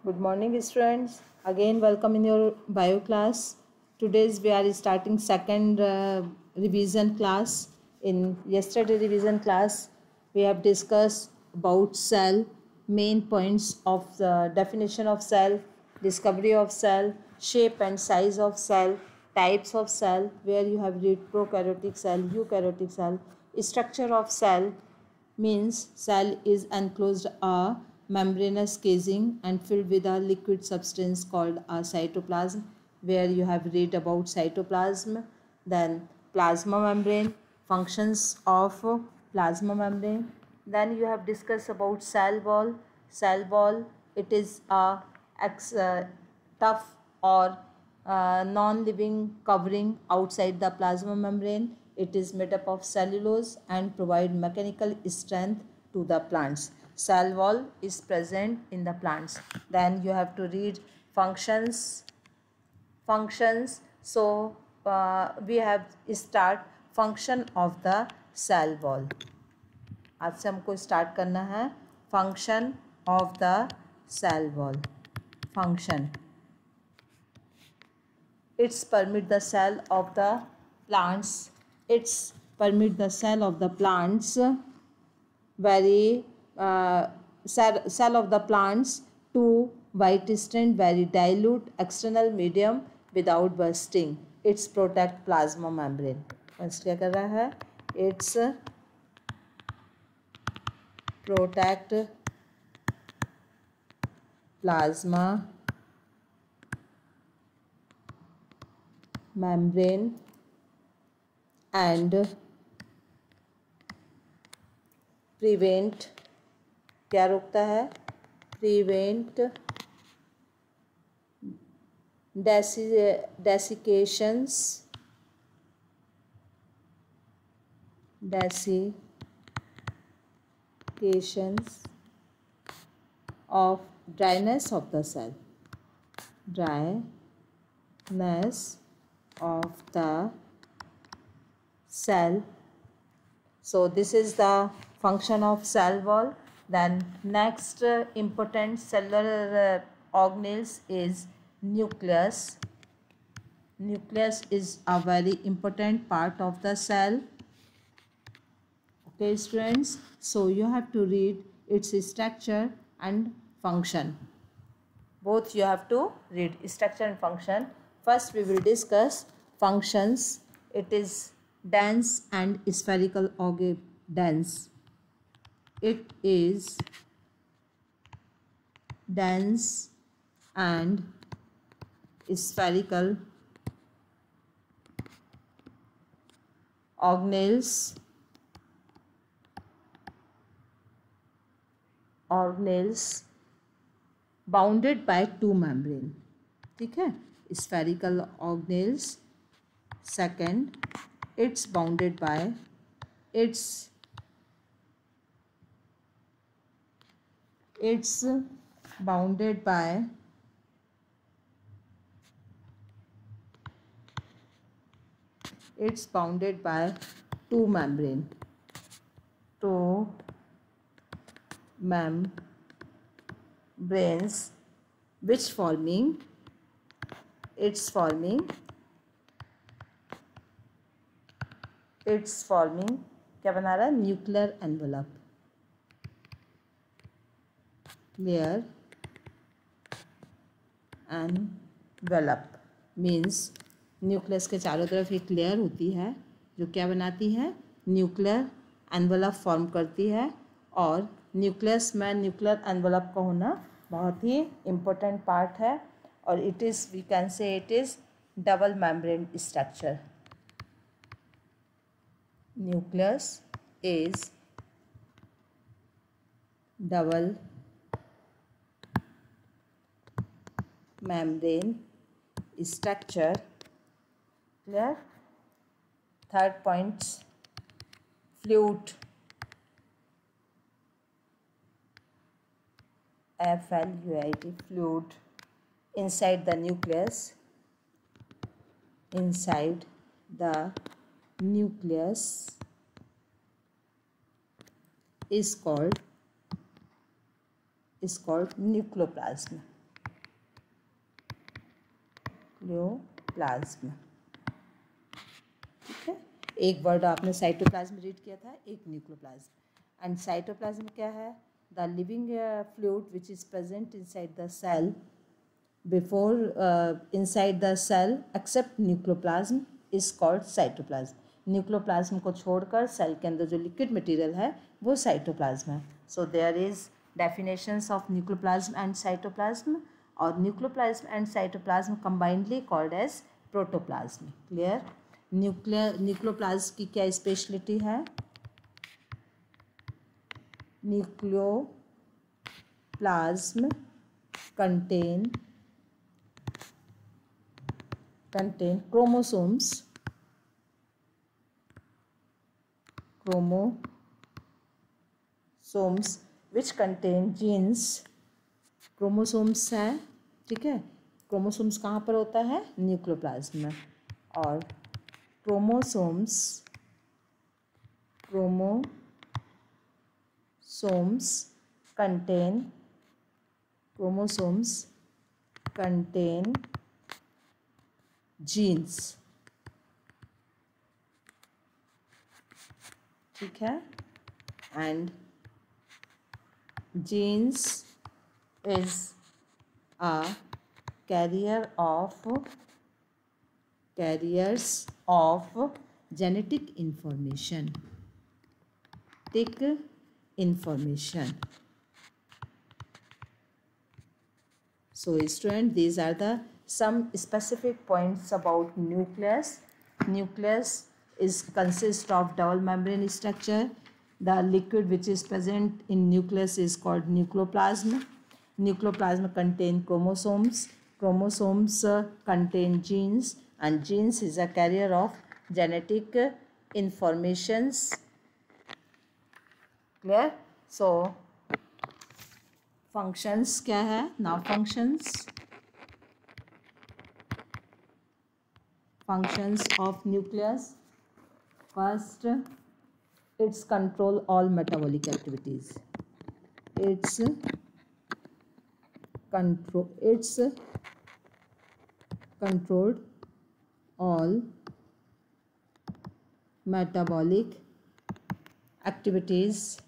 Good morning, students. Again, welcome in your bio class. Today's we are starting second revision class. In yesterday revision class, we have discussed about cell, main points of the definition of cell, discovery of cell, shape and size of cell, types of cell, where you have read prokaryotic cell, eukaryotic cell, structure of cell, means cell is enclosed a membranous casing and filled with a liquid substance called a cytoplasm, where you have read about cytoplasm. Then plasma membrane, functions of plasma membrane. Then you have discussed about cell wall. Cell wall, it is a tough or non-living covering outside the plasma membrane. It is made up of cellulose and provide mechanical strength to the plants. Cell wall is present in the plants. Then you have to read functions. So we have start function of the cell wall. आज से हमको start करना है function of the cell wall. Function, it's permit the cell of the plants, very cell of the plants to white strand very dilute external medium without bursting. It's protect plasma membrane. First क्या कर रहा है? It's protect plasma membrane and prevent, क्या रोकता है? prevent desiccations of dryness of the cell. Dryness of the cell. So this is the function of cell wall. Then next important cellular organelles is nucleus. Nucleus is a very important part of the cell. Okay, students, so you have to read its structure and function. Both you have to read structure and function. First we will discuss functions. It is dense and spherical organ. Dense. It is dense and spherical organelles bounded by two membrane. ठीक है? Spherical organelles. Second, it's bounded by two membrane. Two membranes which forming क्या बना रहा है? Nuclear envelope. Clear envelope means nucleus के चारों तरफ एक लेयर होती है जो क्या बनाती है? न्यूक्लियर एनवलप फॉर्म करती है. और न्यूक्लियस में न्यूक्लियर एनवलप का होना बहुत ही इम्पोर्टेंट पार्ट है. और it is, we can say it is double membrane structure. nucleus is double membrane structure. Clear? Third point, fluid. FLUID, fluid inside the nucleus. Inside the nucleus is called nucleoplasm. Nucleoplasm. ठीक है, एक word आपने cytoplasm read किया था, एक nucleoplasm. And cytoplasm क्या है? The living fluid which is present inside the cell before inside the cell except nucleoplasm is called cytoplasm. Nucleoplasm को छोड़कर सेल के अंदर जो लिक्विड मटेरियल है वो साइटोप्लाज्म है। So there is definitions of nucleoplasm and cytoplasm, और nucleoplasm and cytoplasm combinedly called as protoplasm. Clear? Nucleoplasm की क्या स्पेशलिटी है? Nucleoplasm contain chromosomes which contain genes। Chromosomes है, ठीक है। क्रोमोसोम्स कहाँ पर होता है? न्यूक्लियोप्लाज्म में। और क्रोमोसोम्स contain genes, ठीक है। And genes is a carriers of genetic information. So student, these are the some specific points about nucleus. Nucleus consists of double membrane structure. The liquid which is present in nucleus is called nucleoplasm. Nucleoplasm contain chromosomes. Chromosomes contain genes, and genes is a carrier of genetic informations. Clear? So functions क्या है? Now functions of nucleus. First, it's control all metabolic activities. It's controlled all metabolic activities.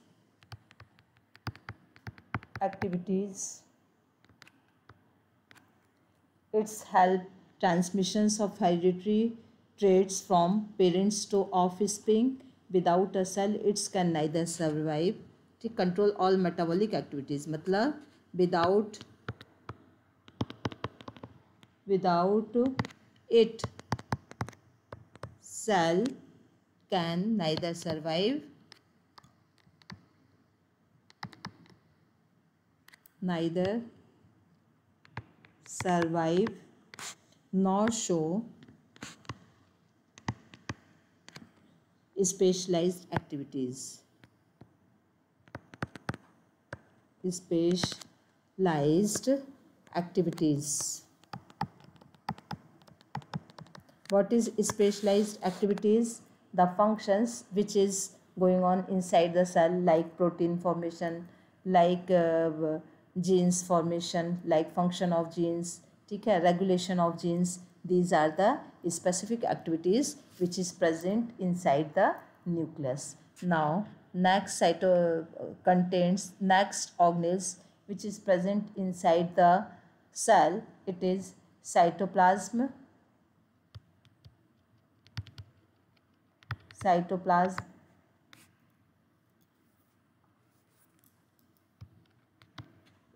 It's help transmissions of hereditary traits from parents to offspring. Without a cell it can neither survive. ठीक, control all metabolic activities मतलब without it cell can neither survive nor show specialized activities. What is specialized activities? The functions which is going on inside the cell, like protein formation, like genes formation, like function of genes, ठीक है, regulation of genes. These are the specific activities which is present inside the nucleus. Now next contains next organelles which is present inside the cell. It is cytoplasm.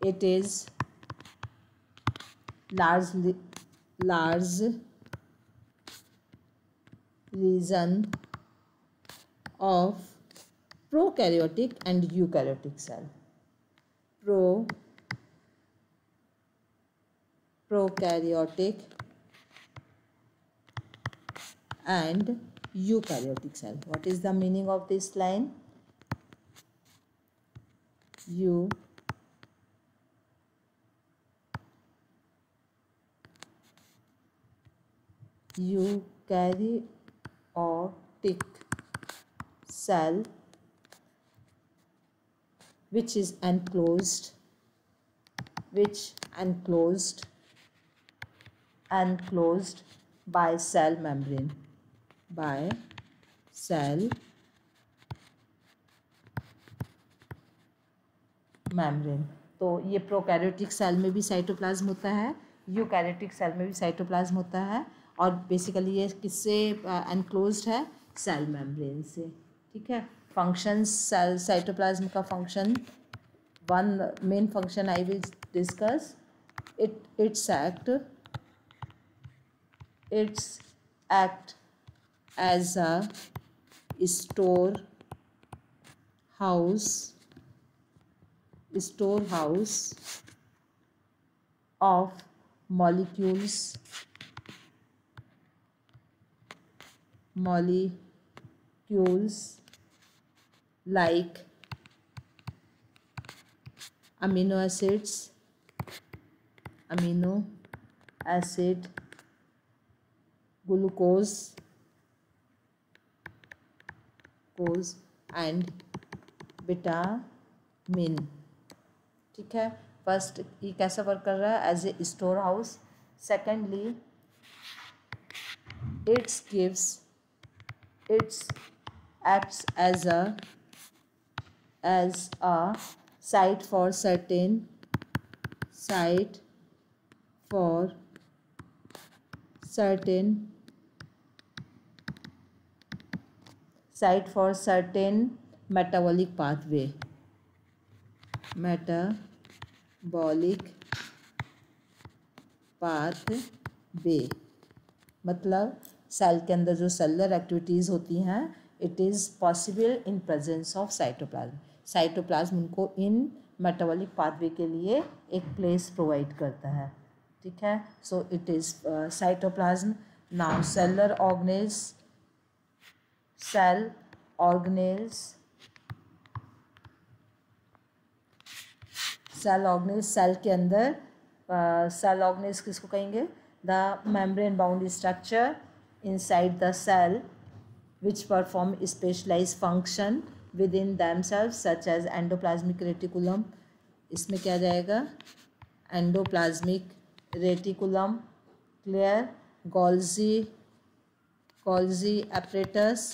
It is large region of prokaryotic and eukaryotic cell. Prokaryotic and eukaryotic cell. What is the meaning of this line? Eukaryotic cell which enclosed enclosed by cell membrane, by cell membrane. तो ये prokaryotic cell में भी cytoplasm होता है, eukaryotic cell में भी cytoplasm होता है, और बेसिकली ये किससे एनक्लोज्ड है? सेल मेम्ब्रेन से. ठीक है. फंक्शंस सेल साइटोप्लाज्म का function, one main function I will discuss. its act as a storehouse of molecules like amino acid, glucose and vitamin. ठीक है. फर्स्ट ये कैसा वर्क कर रहा है? As a store house. Secondly it's acts as a site for certain metabolic pathway. मतलब cell के अंदर जो सेलुलर एक्टिविटीज़ होती हैं, it is possible in presence of cytoplasm. Cytoplasm उनको इन मेटाबॉलिक पाथवे के लिए एक प्लेस प्रोवाइड करता है. ठीक है. So it is cytoplasm. Now cell organelles cell के अंदर सेल ऑर्गेनेल्स किसको कहेंगे? The membrane bound structure inside the cell which perform specialized function within themselves such as endoplasmic reticulum. इसमें क्या जाएगा? Endoplasmic reticulum. Clear. Golgi apparatus,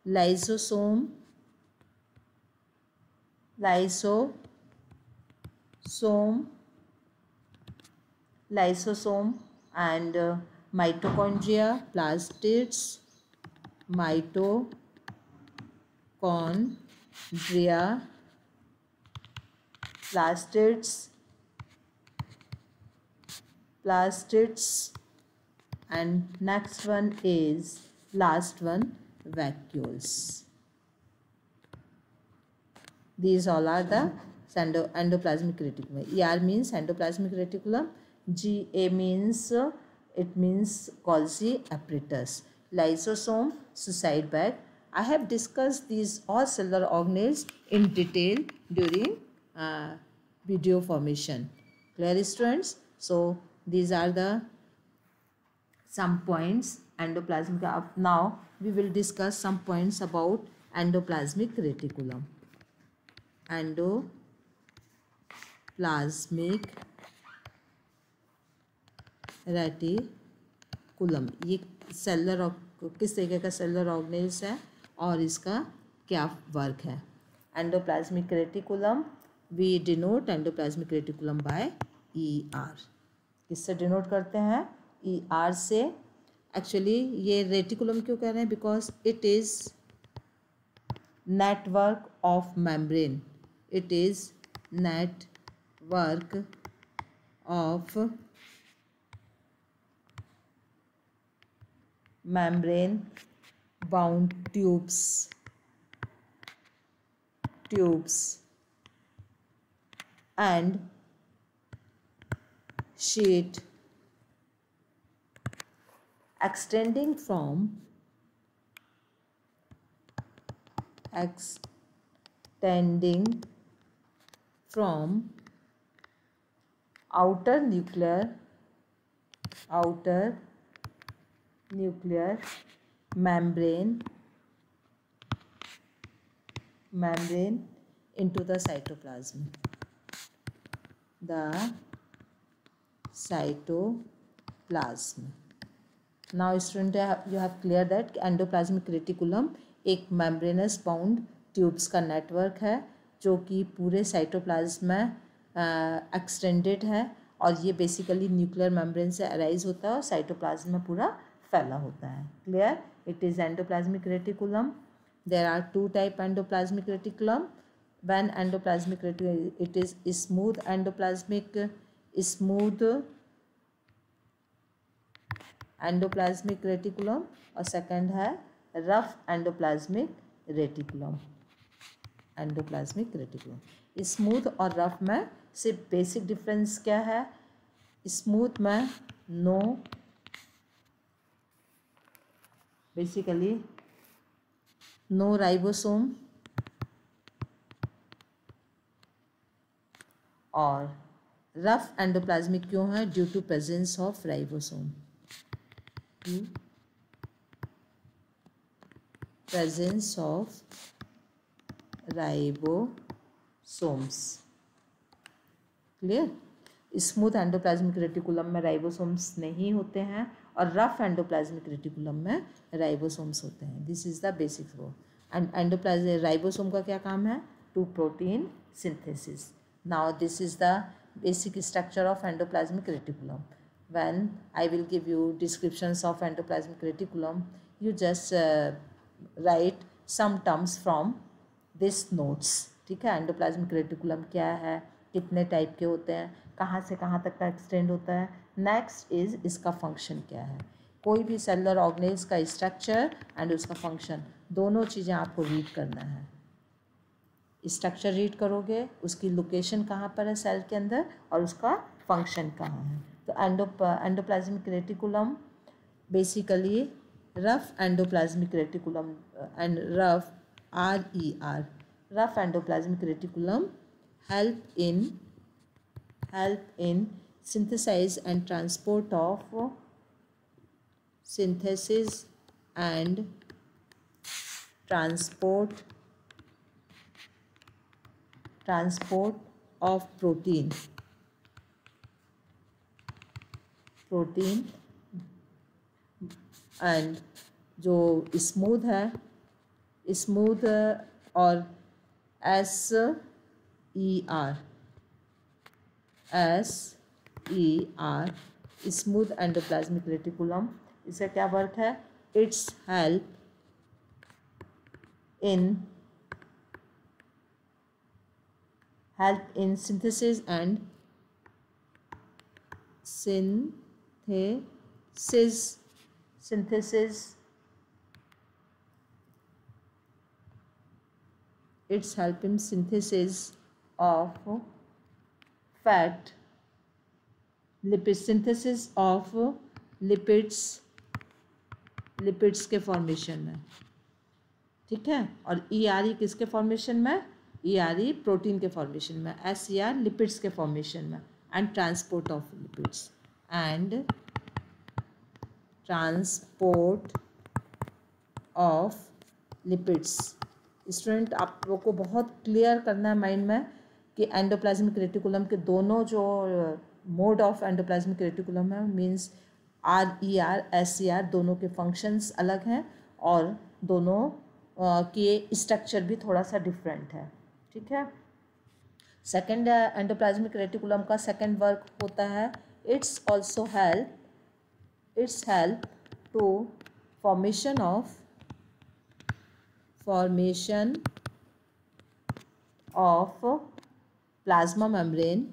lysosome and mitochondria, plastids, and next one is last one, vacuoles. These all are the endoplasmic reticulum. ER means endoplasmic reticulum. GA means it means Golgi apparatus. Lysosome, suicide bag. I have discussed these all cellular organelles in detail during video formation. Clear, students? So these are the some points endoplasmic. Now we will discuss some points about endoplasmic reticulum. Endoplasmic reticulum ये cellular किस तरीके का cellular organelles है और इसका क्या work है. Endoplasmic reticulum, we denote endoplasmic reticulum by ER. किससे डिनोट करते हैं? ER से. एक्चुअली ये रेटिकुलम क्यों कह रहे हैं? Because it is network of membrane. It is network of membrane bound tubes and sheet extending from outer nuclear membrane into the cytoplasm. The cytoplasm. Now student you have clear that endoplasmic reticulum एक membranes bound tubes का network है जो कि पूरे cytoplasm में extended है और ये बेसिकली न्यूक्लियर मेम्ब्रेन से अराइज होता है और साइटोप्लाज्म में पूरा फैला होता है। Clear? It is endoplasmic reticulum. There are to type endoplasmic reticulum. When endoplasmic reticulum it is smooth endoplasmic reticulum और सेकंड है रफ एंडोप्लाज्मिक रेटिकुलम। स्मूथ और रफ में सिर्फ बेसिक डिफरेंस क्या है? स्मूथ में नो राइबोसोम और रफ एंडोप्लाज्मिक क्यों है? Due to presence of ribosome. Presence of ribosomes. Clear? Smooth endoplasmic reticulum में राइबोसोम्स नहीं होते हैं और रफ एंडोप्लाज्मिक रेटिकुलम में राइबोसोम्स होते हैं। This is the basic row. And ribosome का क्या काम है? To protein synthesis. Now this is the basic structure of endoplasmic reticulum. When I will give you descriptions of endoplasmic reticulum, you just write some terms from this notes. ठीक है? Endoplasmic reticulum क्या है, कितने type के होते हैं, कहाँ से कहाँ तक का एक्सटेंड होता है। नेक्स्ट इज इसका फंक्शन क्या है। कोई भी सेलुलर ऑर्गेनेल्स का स्ट्रक्चर एंड उसका फंक्शन दोनों चीज़ें आपको रीड करना है। स्ट्रक्चर रीड करोगे, उसकी लोकेशन कहाँ पर है सेल के अंदर और उसका फंक्शन कहाँ है। तो endoplasmic reticulum basically rough endoplasmic reticulum and rough rough endoplasmic reticulum help in synthesis and transport of protein and जो स्मूथ है, स्मूथ और SER स्मूथ एंडोप्लाज्मिक रेटिकुलम, इसका क्या वर्क है? It's help in synthesis its help in synthesis of fat, synthesis of lipids के formation में। ठीक है? और ERE किसके फॉर्मेशन में? ERE प्रोटीन के फॉर्मेशन में, SER लिपिड्स के फॉर्मेशन में। And transport of lipids student आप लोग को बहुत क्लियर करना है माइंड में कि एंडोप्लाज्मिक रेटिकुलम के दोनों जो मोड ऑफ एंडोप्लाज्मिक रेटिकुलम है मींस RER SER दोनों के फंक्शंस अलग हैं और दोनों के स्ट्रक्चर भी थोड़ा सा डिफरेंट है। ठीक है? सेकेंड एंडोप्लाज्मिक रेटिकुलम का सेकेंड वर्क होता है it's help to formation of plasma membrane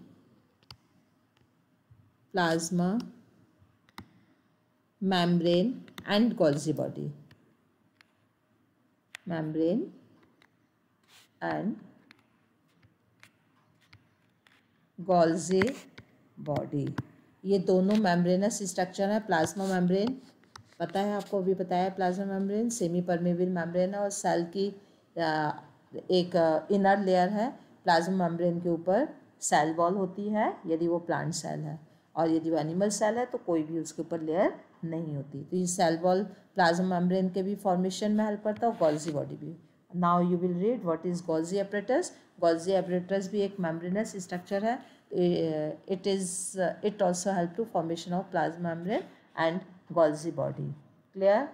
and Golgi body. ये दोनों मेम्ब्रेनस स्ट्रक्चर है। प्लाज्मा मेम्ब्रेन पता है आपको, अभी बताया plasma membrane semi permeable membrane है और सेल की एक इनर लेयर है। प्लाज्मा मेम्ब्रेन के ऊपर सेल वॉल होती है यदि वो प्लांट सेल है, और यदि वो एनिमल सेल है तो कोई भी उसके ऊपर लेयर नहीं होती। तो ये सेल वॉल प्लाज्मा मेम्ब्रेन के भी फॉर्मेशन में हेल्प करता है और गोल्जी बॉडी भी। Now you will read what is Golgi apparatus. Golgi apparatus भी एक मेम्ब्रेनस स्ट्रक्चर है। it also help to formation of plasma membrane and Golgi body. Clear?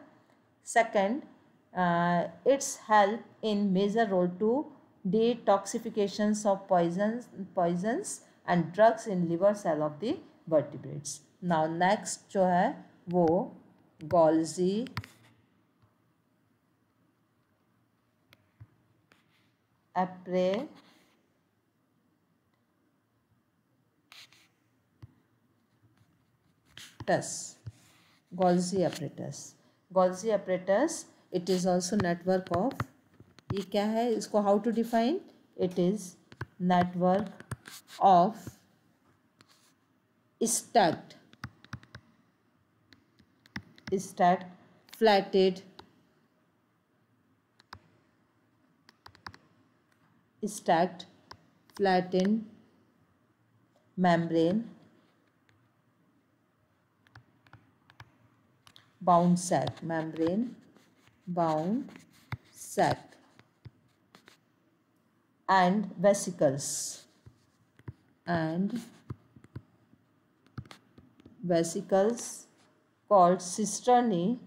Second, its help in major role to detoxifications of poisons and drugs in liver cell of the vertebrates. Now next जो है वो Golgi apparatus. Golgi apparatus. Golgi apparatus, it is also network of, ये क्या है इसको how to define? It is network of stacked flattened membrane bound sac, membrane bound sac and vesicles called cisternae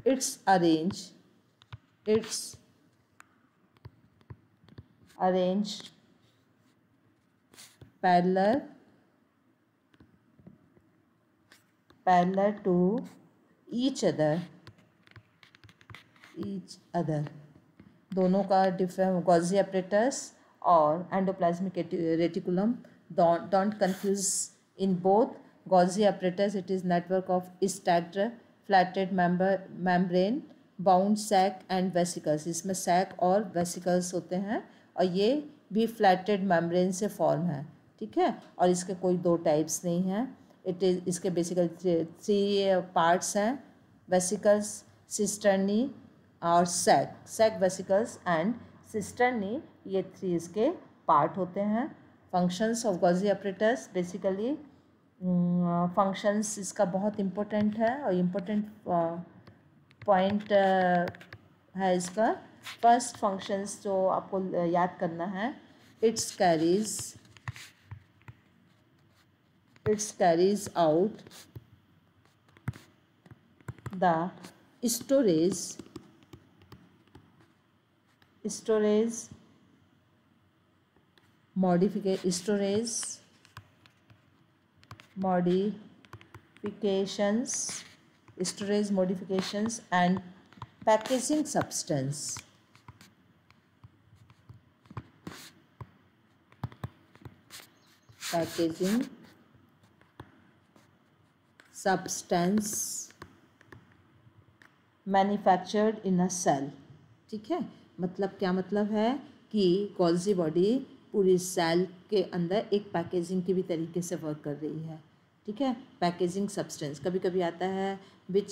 it's arranged parallel to each other दोनों का different Golgi apparatus और endoplasmic reticulum don't confuse in both. Golgi apparatus, it is network of stacked flattened membrane bound sac and vesicles, इसमें sac और vesicles होते हैं और ये भी फ्लैटेड मेम्ब्रेन से फॉर्म है, ठीक है। और इसके कोई दो टाइप्स नहीं हैं, इसके बेसिकली 3 पार्ट्स हैं, वेसिकल्स, सिस्टर्नी और सैक वेसिकल्स एंड सिस्टर्नी, ये 3 इसके पार्ट होते हैं। Functions of Golgi apparatus, basically functions इसका बहुत इम्पोर्टेंट है और इम्पोर्टेंट पॉइंट है इसका। फर्स्ट फंक्शंस जो आपको याद करना है, it's carries out the storage modifications and packaging substance. Manufactured in a cell, ठीक है। मतलब क्या मतलब है कि Golgi बॉडी पूरी सेल के अंदर एक पैकेजिंग की भी तरीके से वर्क कर रही है, ठीक है। पैकेजिंग सब्सटेंस कभी कभी आता है which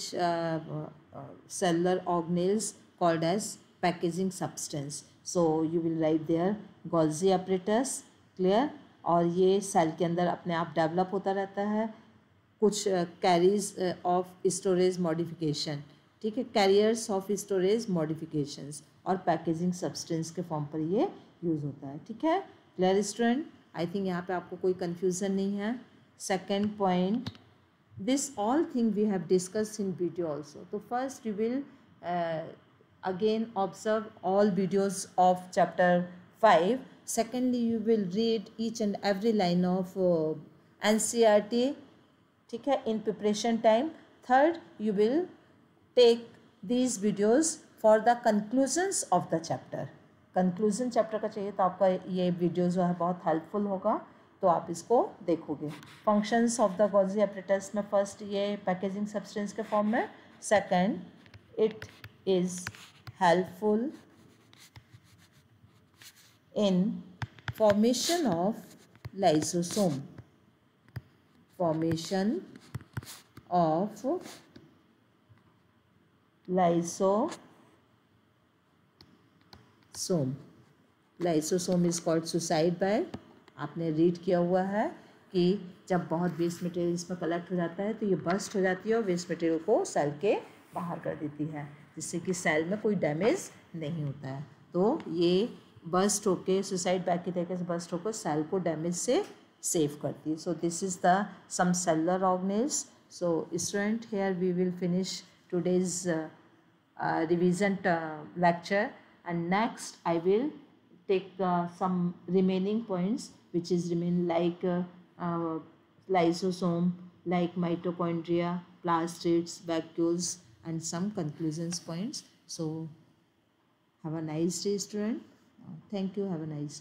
cellular organelles called as packaging substance, so you will write there Golgi apparatus, clear. और ये सेल के अंदर अपने आप डेवलप होता रहता है, कुछ कैरीज ऑफ स्टोरेज मॉडिफिकेशन, ठीक है, कैरियर्स ऑफ स्टोरेज मॉडिफिकेशंस और पैकेजिंग सब्सटेंस के फॉर्म पर ये यूज़ होता है, ठीक है। क्लियर स्टूडेंट, आई थिंक यहाँ पे आपको कोई कन्फ्यूज़न नहीं है। Second point, this all thing we have discussed in video also. So first you will again observe all videos of chapter 5. Secondly, you will read each and every line of NCERT, ठीक है, in preparation time. Third, you will take these videos for the conclusions of the chapter. Conclusion chapter का चाहिए तो आपका ये video जो है बहुत हेल्पफुल होगा, तो आप इसको देखोगे। Functions of the Golgi apparatus में फर्स्ट ये पैकेजिंग सब्सटेंस के फॉर्म में, second it is helpful in formation of lysosome, lysosome is called suicide bye, आपने रीड किया हुआ है कि जब बहुत वेस्ट मटेरियल इसमें कलेक्ट हो जाता है तो ये बर्स्ट हो जाती है और वेस्ट मटेरियल को सेल के बाहर कर देती है, जिससे कि सेल में कोई डैमेज नहीं होता है। तो ये बर्स्ट होके सुसाइड बैग की तरीके से बर्स्ट होकर सेल को डैमेज से सेव करती है। So this is the some cellular organelles. So student, here we will finish today's revision lecture, and next I will take some remaining points which is remain like lysosome, like mitochondria, plastids, vacuoles, and some conclusions points. So have a nice day, student. Thank you. Have a nice day.